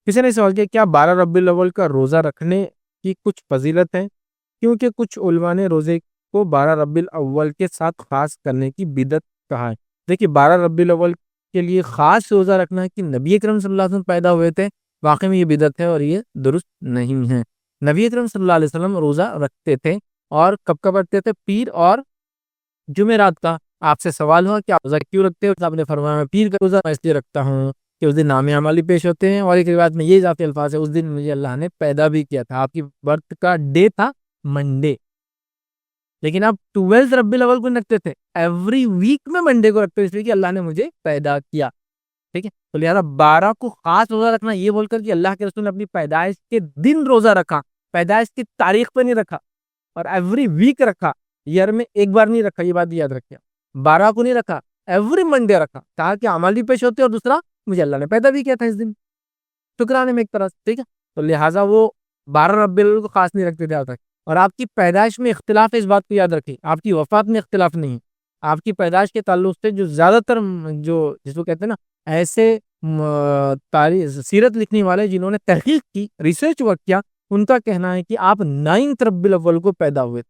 کسی نے سوال کیا کیا 12 ربیع الاول کا روزہ رکھنے کی کچھ فضیلت ہے؟ کیونکہ کچھ علماء نے روزے کو 12 ربیع الاول کے ساتھ خاص کرنے کی بدعت کہا ہے۔ دیکھیے 12 ربیع الاول کے لیے خاص روزہ رکھنا ہے کہ نبی اکرم صلی اللہ علیہ وسلم پیدا ہوئے تھے، واقعی میں یہ بدعت ہے اور یہ درست نہیں ہے۔ نبی اکرم صلی اللہ علیہ وسلم روزہ رکھتے تھے، اور کب کب رکھتے تھے؟ پیر اور جمعرات کا۔ آپ سے سوال ہوا کہ آپ روزہ کیوں رکھتے ہو؟ آپ نے فرمایا میں پیر کا روزہ میں اس لیے رکھتا ہوں کہ اس دن نام اعمالی پیش ہوتے ہیں، اور ایک روایت میں یہ اضافی الفاظ ہے اس دن مجھے اللہ نے پیدا بھی کیا تھا۔ آپ کی برتھ کا ڈے تھا منڈے، لیکن آپ 12 ربیع الاول کو رکھتے تھے، ایوری ویک میں منڈے کو رکھتے، اس لیے کہ اللہ نے مجھے پیدا کیا، ٹھیک ہے؟ تو لہٰذا 12 کو خاص روزہ رکھنا یہ بول کر کہ اللہ کے رسول نے اپنی پیدائش کے دن روزہ رکھا، پیدائش کی تاریخ پہ نہیں رکھا، اور ایوری ویک رکھا، ایئر میں ایک بار نہیں رکھا، یہ بات یاد رکھیا۔ 12 کو نہیں رکھا، ایوری منڈے رکھا، کہا کہ اعمال بھی پیش ہوتے، اور دوسرا مجھے اللہ نے پیدا بھی کیا تھا اس دن، شکرانے میں ایک طرح سے، ٹھیک ہے؟ تو لہٰذا وہ 12 ربیع الاول کو خاص نہیں رکھتے تھے آج تک۔ اور آپ کی پیدائش میں اختلاف ہے، اس بات کو یاد رکھیں، آپ کی وفات میں اختلاف نہیں۔ آپ کی پیدائش کے تعلق سے جو زیادہ تر جو جس کو کہتے ہیں نا ایسے تاریخ سیرت لکھنے والے جنہوں نے تحقیق کی، ریسرچ ورک کیا، ان کا کہنا ہے کہ آپ 9 ربیع الاول کو پیدا ہوئے،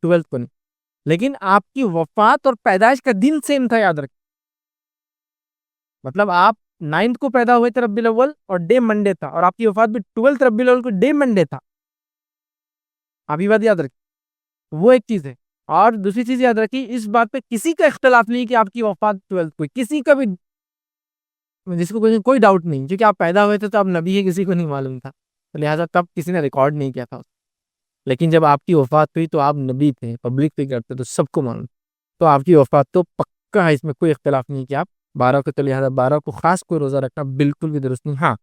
12 کو نہیں، لیکن آپ کی وفات اور پیدائش کا دن سیم تھا، یاد رکھیں۔ مطلب آپ 9 کو پیدا ہوئے تھے ربیع الاول، اور ڈے منڈے تھا، اور آپ کی وفات بھی 12 ربیع الاول کو ڈے منڈے تھا۔ آپ یہ بات یاد رکھیں، وہ ایک چیز ہے۔ اور دوسری چیز یاد رکھیں، اس بات پہ کسی کا اختلاف نہیں کہ آپ کی وفات 12 کو، کسی کا بھی جس کو کوئی ڈاؤٹ نہیں، کیونکہ آپ پیدا ہوئے تھے تو آپ نبی ہے، کسی کو نہیں معلوم تھا، لہٰذا تب کسی نے ریکارڈ نہیں کیا تھا۔ لیکن جب آپ کی وفات ہوئی تو آپ نبی تھے، پبلک پہ کرتے تو سب کو معلوم، تو آپ کی وفات تو پکا ہے، اس میں کوئی اختلاف نہیں کہ آپ 12 کو، تو لہٰذا 12 کو خاص کوئی روزہ رکھنا بالکل بھی درست نہیں۔ ہاں،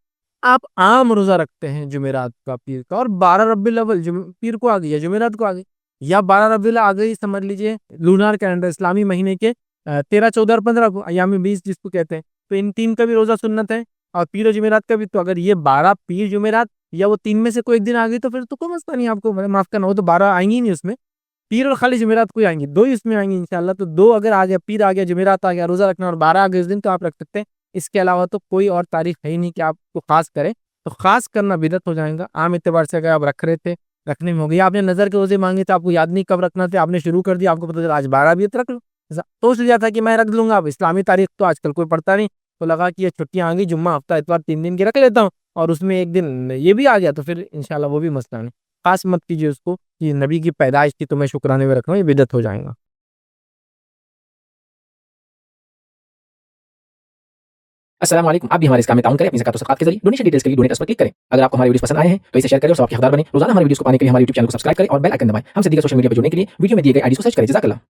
آپ عام روزہ رکھتے ہیں جمعرات کا، پیر کا، اور 12 ربیع الاول پیر کو آ گئی یا جمعرات کو آ گئی، یا 12 ربیع الاول آ گئی سمجھ لیجئے لونار کیلنڈر اسلامی مہینے کے 13، 14 اور 15 کو، ایام 20 جس کو کہتے ہیں، تو ان تین کا بھی روزہ سنت ہے، اور پیر و جمعرات کا بھی۔ تو اگر یہ 12 پیر جمعرات یا وہ تین میں سے کوئی ایک دن آ گئی تو پھر تو کوئی مسئلہ نہیں، آپ کو معاف کرنا ہو تو 12 آئیں گی نہیں اس میں، پیر اور خالی جمعرات کوئی آئیں گی، دو ہی اس میں آئیں گی انشاءاللہ۔ تو دو اگر آ گیا، پیر آ گیا، جمعرات آ گیا، روزہ رکھنا، اور 12 آ گئے اس دن، تو آپ رکھ سکتے ہیں۔ اس کے علاوہ تو کوئی اور تاریخ ہے ہی نہیں کہ آپ کو خاص کرے، تو خاص کرنا بدعت ہو جائے گا۔ عام اعتبار سے اگر آپ رکھ رہے تھے، رکھنے میں ہو گئی، آپ نے نظر کے روزے مانگے تو آپ کو یاد نہیں کب رکھنا تھا، آپ نے شروع کر دیا، آپ کو پتہ چلا آج 12 بھی ہے تو رکھ لو، سوچ لیا تھا کہ میں رکھ لوں گا۔ اب اسلامی تاریخ تو آج کل کوئی پڑھتا نہیں، تو لگا کہ یہ چھٹیاں آ گئی، جمعہ، ہفتہ، اتوار، 3 دن کی رکھ لیتا ہوں، اور اس میں ایک دن یہ بھی آ گیا تو پھر انشاءاللہ وہ بھی مسئلہ نہیں۔ خاص مت کیجیے اس کو کہ نبی کی پیدائش کی تو میں شکرانے میں رکھ رہا ہوں، یہ بدعت ہو جائے گا۔ السلام علیکم، آپ بھی ہمارے اس کام میں تعاون کریں اپنی زکات و صدقات کے ذریعے۔ ڈونیشن ڈیٹیلز کے لیے ڈونیٹ پر کلک کریں۔ اگر آپ کو ہمارے ویڈیوز پسند آئے ہیں تو اسے شیئر کریں اور ثواب کے حقدار بنیں۔ روزانہ ہمارے ویڈیوز کو پانے کے لیے ہمارے یوٹیوب چینل کو سبسکرائب کریں اور بیل آئکن دبائیں۔ ہم سے دیگر سوشل میڈیا پہ جڑنے کے لیے ویڈیو میں دیے گئے آئی ڈی کو سرچ کریں۔ جزاک اللہ۔